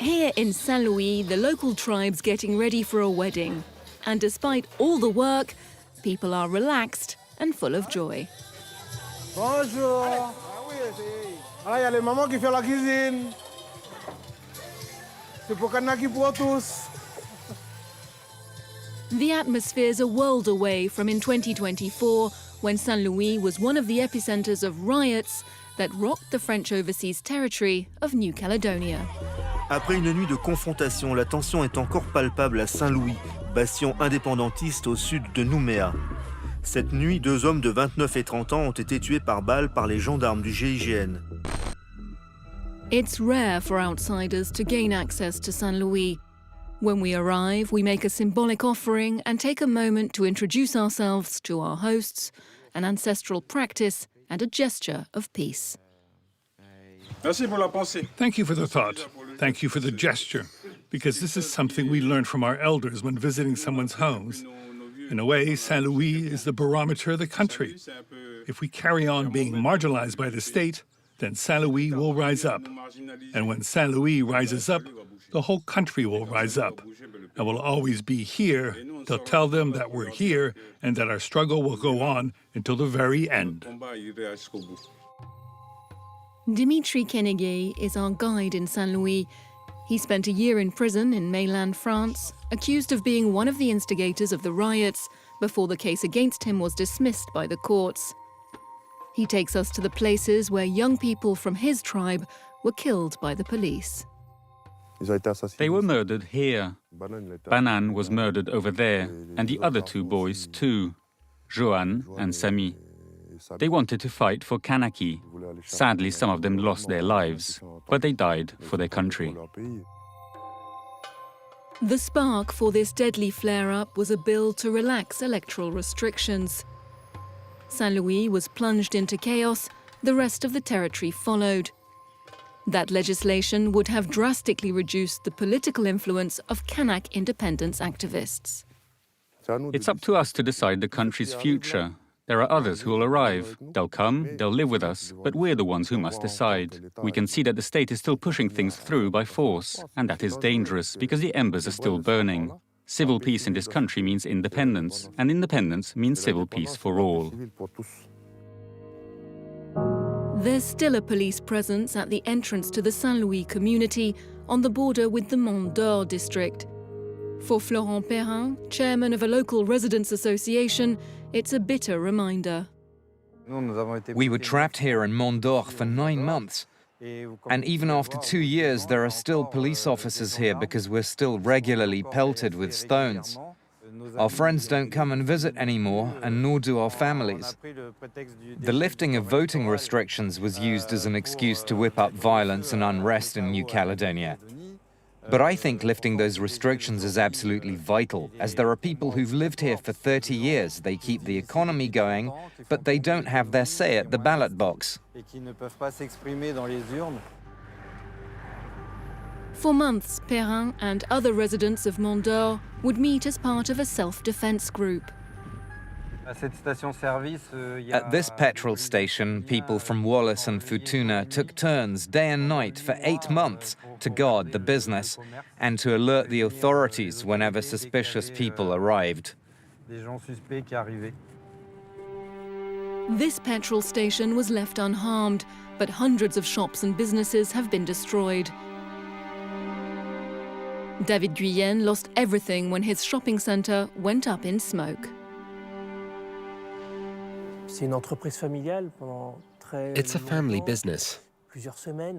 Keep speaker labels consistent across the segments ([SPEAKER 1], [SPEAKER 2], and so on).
[SPEAKER 1] Here in Saint-Louis, the local tribe's getting ready for a wedding. And despite all the work, people are relaxed and full of joy.
[SPEAKER 2] Bonjour. Ah, il y a les mamans qui font la cuisine. C'est pour Kanak pour tous.
[SPEAKER 1] The atmosphere's a world away from in 2024, when Saint-Louis was one of the epicenters of riots that rocked the French overseas territory of New Caledonia.
[SPEAKER 3] Après une nuit de confrontation, la tension est encore palpable à Saint-Louis, bastion indépendantiste au sud de Nouméa. Cette nuit, 2 hommes de 29 et 30 ans ont été tués par balle par les gendarmes du GIGN.
[SPEAKER 1] It's rare for outsiders to gain access to Saint-Louis. When we arrive, we make a symbolic offering and take a moment to introduce ourselves to our hosts, an ancestral practice and a gesture of peace.
[SPEAKER 4] Thank you for the thought. Thank you for the gesture, because this is something we learned from our elders when visiting someone's homes. In a way, Saint-Louis is the barometer of the country. If we carry on being marginalized by the state, then Saint-Louis will rise up. And when Saint-Louis rises up, the whole country will rise up. And we'll always be here. They'll tell them that we're here and that our struggle will go on until the very end.
[SPEAKER 1] Dimitri Kenegay is our guide in Saint-Louis. He spent a year in prison in mainland France, accused of being one of the instigators of the riots, before the case against him was dismissed by the courts. He takes us to the places where young people from his tribe were killed by the police.
[SPEAKER 5] They were murdered here. Banan was murdered over there, and the other 2 boys too, Johan and Sami. They wanted to fight for Kanaki. Sadly, some of them lost their lives, but they died for their country.
[SPEAKER 1] The spark for this deadly flare-up was a bill to relax electoral restrictions. Saint-Louis was plunged into chaos, the rest of the territory followed. That legislation would have drastically reduced the political influence of Kanak independence activists.
[SPEAKER 5] It's up to us to decide the country's future. There are others who will arrive. They'll come, they'll live with us, but we're the ones who must decide. We can see that the state is still pushing things through by force, and that is dangerous because the embers are still burning. Civil peace in this country means independence, and independence means civil peace for all.
[SPEAKER 1] There's still a police presence at the entrance to the Saint-Louis community on the border with the Mont-Dore district. For Florent Perrin, chairman of a local residents' association, it's a bitter reminder.
[SPEAKER 6] We were trapped here in Mont-Dore for 9 months. And even after 2 years, there are still police officers here because we're still regularly pelted with stones. Our friends don't come and visit anymore, and nor do our families. The lifting of voting restrictions was used as an excuse to whip up violence and unrest in New Caledonia. But I think lifting those restrictions is absolutely vital, as there are people who've lived here for 30 years. They keep the economy going, but they don't have their say at the ballot box.
[SPEAKER 1] For months, Perrin and other residents of Mont-Dore would meet as part of a self-defense group.
[SPEAKER 6] At this petrol station, people from Wallace and Futuna took turns day and night for 8 months to guard the business and to alert the authorities whenever suspicious people arrived.
[SPEAKER 1] This petrol station was left unharmed, but hundreds of shops and businesses have been destroyed. David Guyenne lost everything when his shopping centre went up in smoke.
[SPEAKER 7] It's a family business.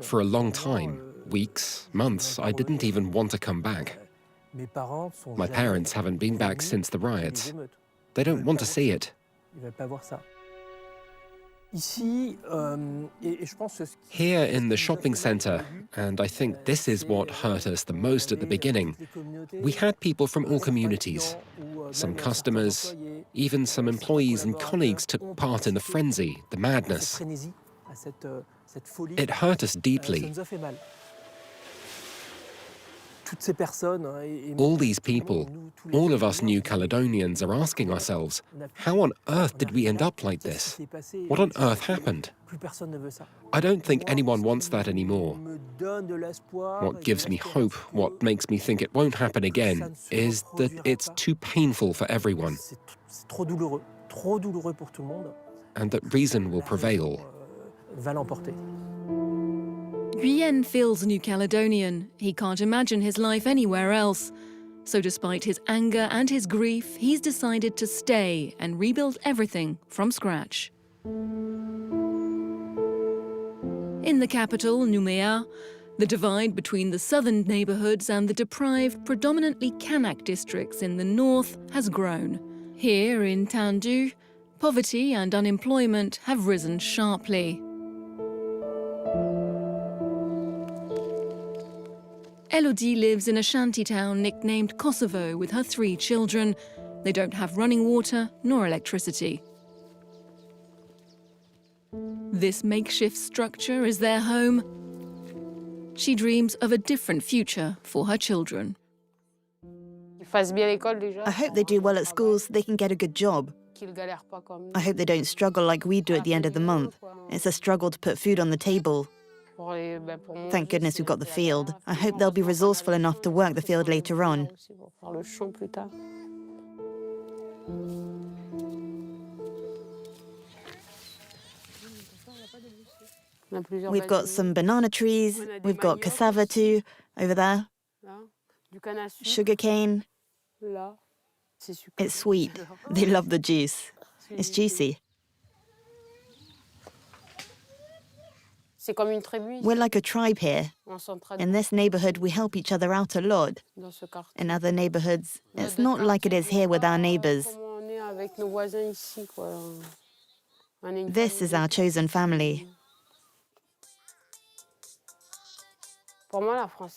[SPEAKER 7] For a long time, weeks, months, I didn't even want to come back. My parents haven't been back since the riots. They don't want to see it. Here in the shopping centre, and I think this is what hurt us the most at the beginning, we had people from all communities. Some customers, even some employees and colleagues took part in the frenzy, the madness. It hurt us deeply. All these people, all of us New Caledonians are asking ourselves, how on earth did we end up like this? What on earth happened? I don't think anyone wants that anymore. What gives me hope, what makes me think it won't happen again, is that it's too painful for everyone, and that reason will prevail.
[SPEAKER 1] Guyenne feels New Caledonian. He can't imagine his life anywhere else. So despite his anger and his grief, he's decided to stay and rebuild everything from scratch. In the capital, Nouméa, the divide between the southern neighborhoods and the deprived, predominantly Kanak districts in the north has grown. Here in Tindu, poverty and unemployment have risen sharply. Elodie lives in a shantytown nicknamed Kosovo with her 3 children. They don't have running water nor electricity. This makeshift structure is their home. She dreams of a different future for her children.
[SPEAKER 8] I hope they do well at school so they can get a good job. I hope they don't struggle like we do at the end of the month. It's a struggle to put food on the table. Thank goodness we've got the field. I hope they'll be resourceful enough to work the field later on. We've got some banana trees, we've got cassava too, over there, sugarcane. It's sweet. They love the juice. It's juicy. We're like a tribe here. In this neighborhood, we help each other out a lot. In other neighborhoods, it's not like it is here with our neighbors. This is our chosen family.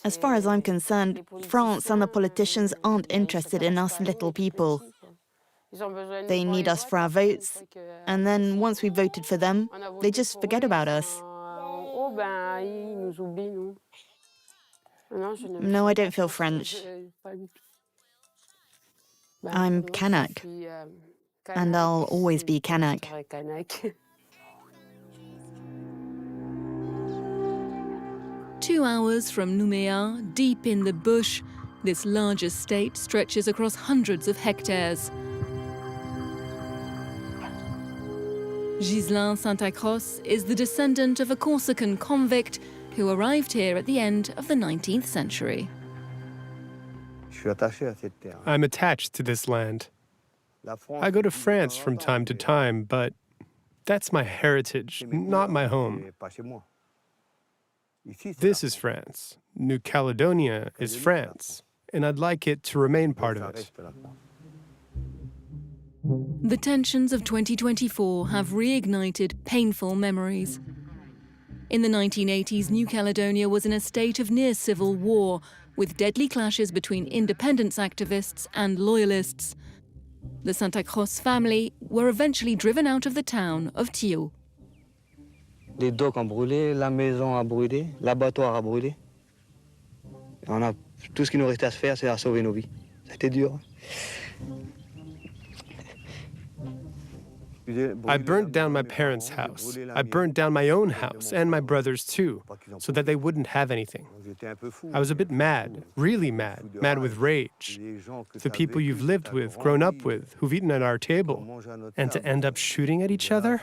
[SPEAKER 8] As far as I'm concerned, France and the politicians aren't interested in us little people. They need us for our votes, and then once we voted for them, they just forget about us. No, I don't feel French. I'm Kanak, and I'll always be Kanak.
[SPEAKER 1] 2 hours from Nouméa, deep in the bush, this large estate stretches across hundreds of hectares. Ghislain Saint-Acros is the descendant of a Corsican convict who arrived here at the end of the 19th century.
[SPEAKER 9] I'm attached to this land. I go to France from time to time, but that's my heritage, not my home. This is France. New Caledonia is France, and I'd like it to remain part of it.
[SPEAKER 1] The tensions of 2024 have reignited painful memories. In the 1980s, New Caledonia was in a state of near civil war, with deadly clashes between independence activists and loyalists. The Saint-Acros family were eventually driven out of the town of Thiou.
[SPEAKER 10] Les docks ont brûlé, la maison a brûlé, l'abattoir a brûlé. Tout ce qui nous restait à se faire, c'est à sauver nos vies. C'était dur.
[SPEAKER 9] I burned down my parents' house. I burned down my own house, and my brother's too, so that they wouldn't have anything. I was a bit mad, really mad, mad with rage. The people you've lived with, grown up with, who've eaten at our table, and to end up shooting at each other?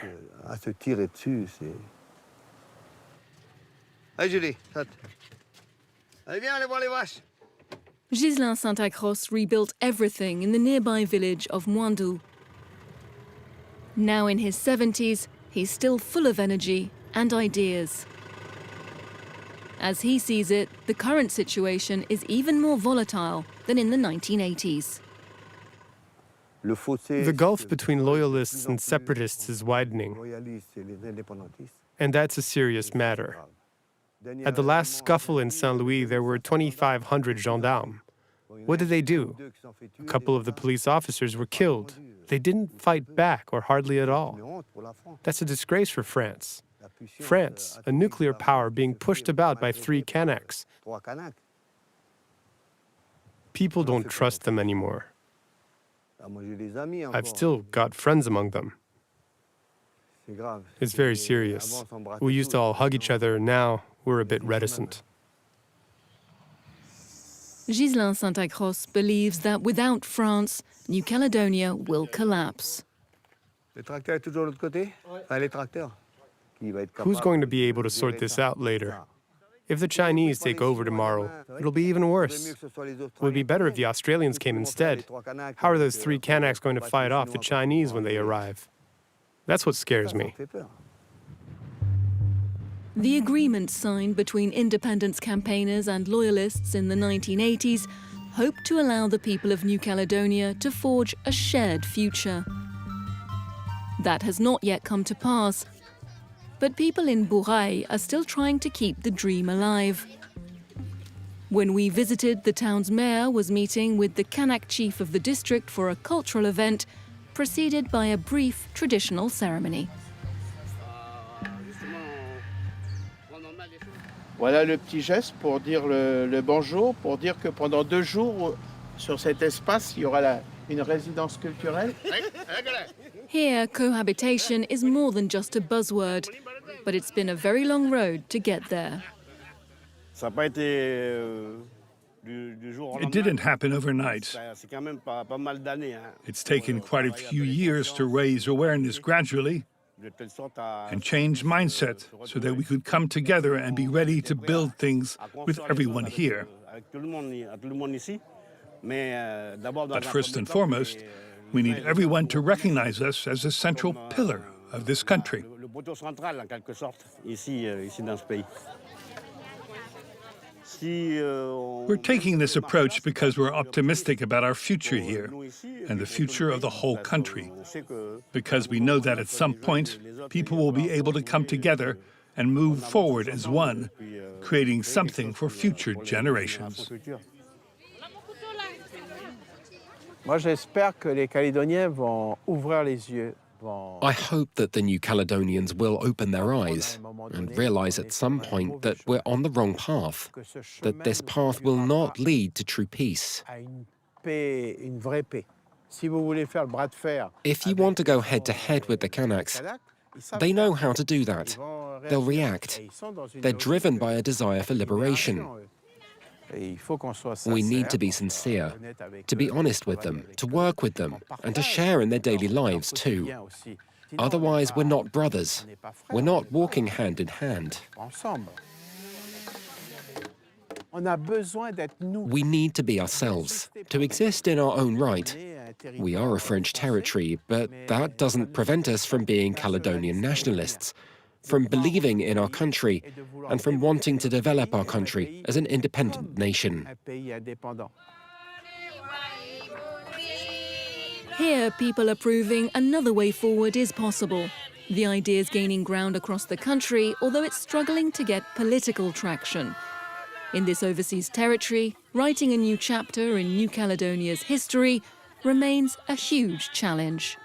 [SPEAKER 10] Allez, Julie, saute. Allez, viens, allez voir les vaches.
[SPEAKER 1] Ghislain Saint-Acros rebuilt everything in the nearby village of Mont-Dore. Now in his 70s, he's still full of energy and ideas. As he sees it, the current situation is even more volatile than in the 1980s.
[SPEAKER 9] The gulf between loyalists and separatists is widening, and that's a serious matter. At the last scuffle in Saint-Louis, there were 2,500 gendarmes. What did they do? A couple of the police officers were killed. They didn't fight back, or hardly at all. That's a disgrace for France. France, a nuclear power being pushed about by 3 Kanaks. People don't trust them anymore. I've still got friends among them. It's very serious. We used to all hug each other, now we're a bit reticent.
[SPEAKER 1] Ghislain Saint-Acros believes that without France, New Caledonia will collapse.
[SPEAKER 9] Who's going to be able to sort this out later? If the Chinese take over tomorrow, it'll be even worse. It would be better if the Australians came instead. How are those 3 Kanaks going to fight off the Chinese when they arrive? That's what scares me.
[SPEAKER 1] The agreement signed between independence campaigners and loyalists in the 1980s hoped to allow the people of New Caledonia to forge a shared future. That has not yet come to pass. But people in Bourail are still trying to keep the dream alive. When we visited, the town's mayor was meeting with the Kanak chief of the district for a cultural event, preceded by a brief traditional ceremony.
[SPEAKER 11] Voilà le petit geste pour dire le bonjour, pour dire que pendant 2 jours, sur cet espace, il y aura une résidence culturelle.
[SPEAKER 1] Here, cohabitation is more than just a buzzword, but it's been a very long road to get there.
[SPEAKER 4] It didn't happen overnight. It's taken quite a few years to raise awareness gradually and change mindset so that we could come together and be ready to build things with everyone here. But first and foremost, we need everyone to recognize us as a central pillar of this country. We're taking this approach because we're optimistic about our future here and the future of the whole country, because we know that at some point people will be able to come together and move forward as one, creating something for future generations.
[SPEAKER 2] Moi, j'espère que les Calédoniens vont ouvrir les yeux.
[SPEAKER 7] I hope that the New Caledonians will open their eyes and realize at some point that we're on the wrong path, that this path will not lead to true peace. If you want to go head-to-head with the Kanaks, they know how to do that. They'll react. They're driven by a desire for liberation. We need to be sincere, to be honest with them, to work with them, and to share in their daily lives too. Otherwise, we're not brothers. We're not walking hand in hand. We need to be ourselves, to exist in our own right. We are a French territory, but that doesn't prevent us from being Caledonian nationalists, from believing in our country, and from wanting to develop our country as an independent nation.
[SPEAKER 1] Here, people are proving another way forward is possible. The idea is gaining ground across the country, although it's struggling to get political traction. In this overseas territory, writing a new chapter in New Caledonia's history remains a huge challenge.